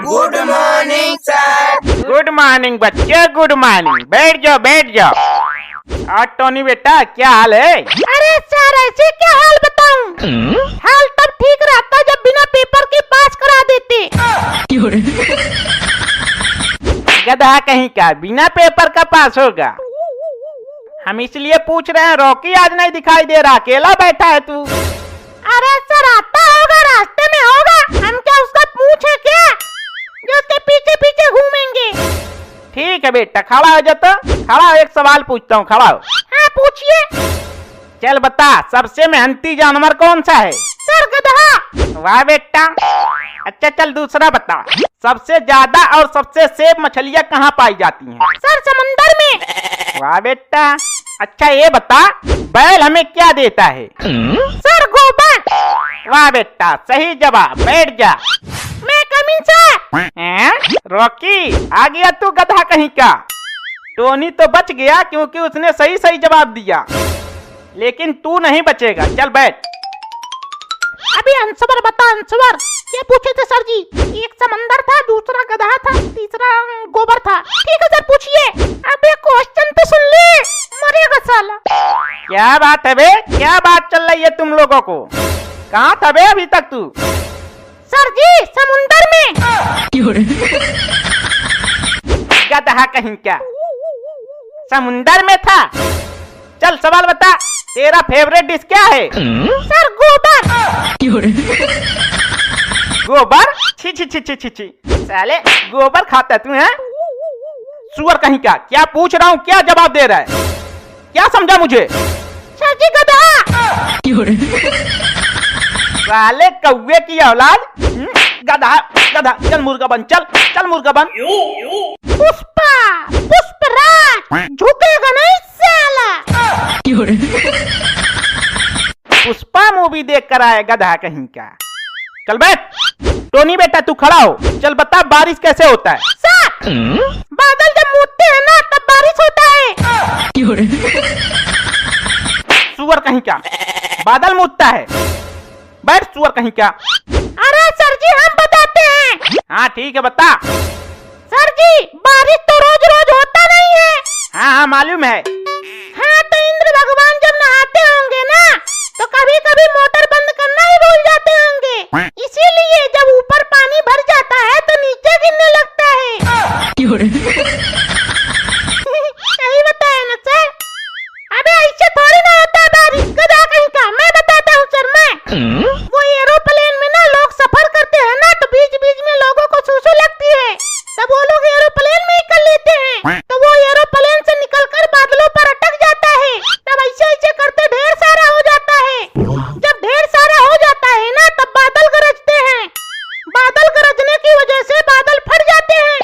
Good morning sir. Good morning बच्चे, good morning. बैठ जाओ बैठ जाओ। और टोनी बेटा क्या हाल है? अरे सर ऐसे क्या हाल बताऊं? हाल तब ठीक रहता जब बिना पेपर के पास करा देते। गधा कहीं का, बिना पेपर का पास होगा? हम इसलिए पूछ रहे हैं, रॉकी आज नहीं दिखाई दे रहा, अकेला बैठा है तू। अरे सर आता होगा, रास्ते में होगा। हम क्या उसका पूछ है क्या जो उसके पीछे पीछे घूमेंगे? ठीक है बेटा, खड़ा हो जाता। खड़ा हो, एक सवाल पूछता हूँ, खड़ा हो। हाँ पूछिए। चल बता, सबसे मेहनती जानवर कौन सा है? सर गधा। वाह बेटा। अच्छा चल दूसरा बता, सबसे ज्यादा और सबसे सेफ मछलियाँ कहाँ पाई जाती हैं? सर समंदर में। वाह बेटा। अच्छा ये बता, बैल हमें क्या देता है? सर गोबर। वाह बेटा, सही जवाब। बैठ जा। मैं कमीन सर। हैं? रॉकी आ गया तू, गधा कहीं का। टोनी तो बच गया क्योंकि उसने सही सही जवाब दिया, लेकिन तू नहीं बचेगा। चल बैठ। अभी अंशवर बता, अंशवर क्या पूछे थे सर जी? एक समंदर था, दूसरा गधा था, तीसरा गोबर था। ठीक है सर पूछिए। अबे क्वेश्चन तो सुन ले, मरेगा साला। क्या बात है बे, क्या बात चल रही है तुम लोगों को? कहाँ था बे अभी तक तू? सर जी समुंदर में। गधा कहीं क्या, समुंदर में था? चल सवाल बता, तेरा फेवरेट डिश क्या है? सर गोबर। गोबर? छी छी छी छी छी छी, साले गोबर खाता तू है? सुअर कहीं का, क्या पूछ रहा हूँ क्या जवाब दे रहा है? क्या समझा मुझे? सर जी गधा। साले कौवे की औलाद। गधा गधा। चल मुर्गा बन, चल चल मुर्गा बन। पुष्पा, पुष्पराज, झुकेगा नहीं साला। पुष्पा मूवी देख कर आए गधा कहीं का। चल बैठ। टोनी बेटा तू खड़ा हो। चल बता, बारिश कैसे होता है? सर बादल जब मुड़ते हैं ना तब बारिश होता है। सुअर कहीं का, बादल मुड़ता है? बैठ सुअर कहीं का। अरे सर जी हम बताते हैं। हाँ ठीक है बता। सर जी बारिश तो रोज रोज होता नहीं है। हाँ हाँ मालूम है। हाँ तो इंद्र भगवान जब नहाते होंगे ना तो कभी कभी मोटर बंद करना ही भूल जाते होंगे, इसीलिए जब ऊपर पानी भर जाता है तो नीचे गिरने लगता है। सही बताया ना सर? अबे ऐसे थोड़ी ना होता है बारिश, गधा कहीं का। मैं बताता हूँ सर। मैं वो एरोप्लेन में ना लोग सफर करते हैं ना, तो बीच बीच में लोगों को सूसू लगती है, तब वो लोग एरोप्लेन में ही कर लेते हैं, तो वो एरोप्लेन से निकलकर बादलों पर अटक जाता है। तब ऐसे ऐसे करते ढेर सारा हो जाता है। जब ढेर सारा हो जाता है ना तब बादल गरजते हैं। बादल गरजने की वजह से बादल फट जाते हैं,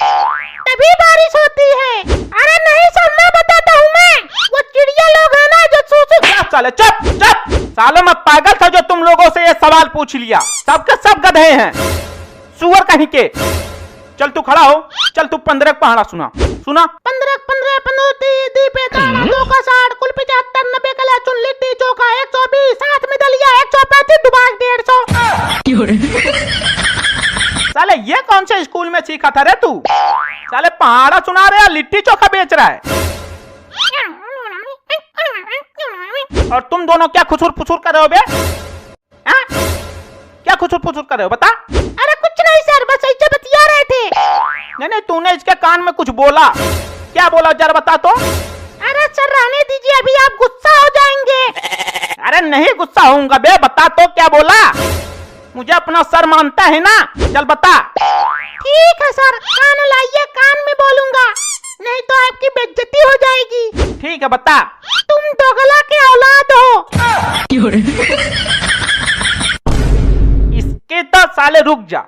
तभी बारिश होती है। अरे नहीं सर मैं बताता हूँ। मैं वो चिड़िया लोग है ना जो सूसू। चुप साले, चुप चुप। सालों में पागल था जो तुम लोगों से ये सवाल पूछ लिया। सबके सब गधे हैं, सुअर कहीं के। चल तू खड़ा हो। चल तू 15 पहाड़ा सुना। सुना 15 15 15 दीपे ताना 2 का 60 कुल 75 90 कला चुन लिट्टी चोखा 120 साथ में दलिया 135 दुबाग 150। साले ये कौन से स्कूल में सीखा था रे तू? साले पहाड़ा सुना रहे या लिट्टी चोखा बेच रहा है? और तुम दोनों क्या खुसुर फुसुर कर रहे हो बे? हाँ? क्या खुसुर फुसुर कर रहे हो बता? अरे कुछ नहीं सर, बस ऐसे बतिया रहे थे। नहीं नहीं, तूने इसके कान में कुछ बोला। क्या बोला जरा बता तो। अरे सर रहने दीजिए, अभी आप गुस्सा हो जाएंगे। अरे नहीं गुस्सा होऊंगा बे, बता तो क्या बोला। मुझे अपना सर मानता है ना, चल बता। ठीक है सर, कान लाइए, कान में बोलूंगा, नहीं तो आपकी बेइज्जती हो जाएगी। ठीक है बता। तुम दोगला के औलाद हो। इसके तो साले रुक जा।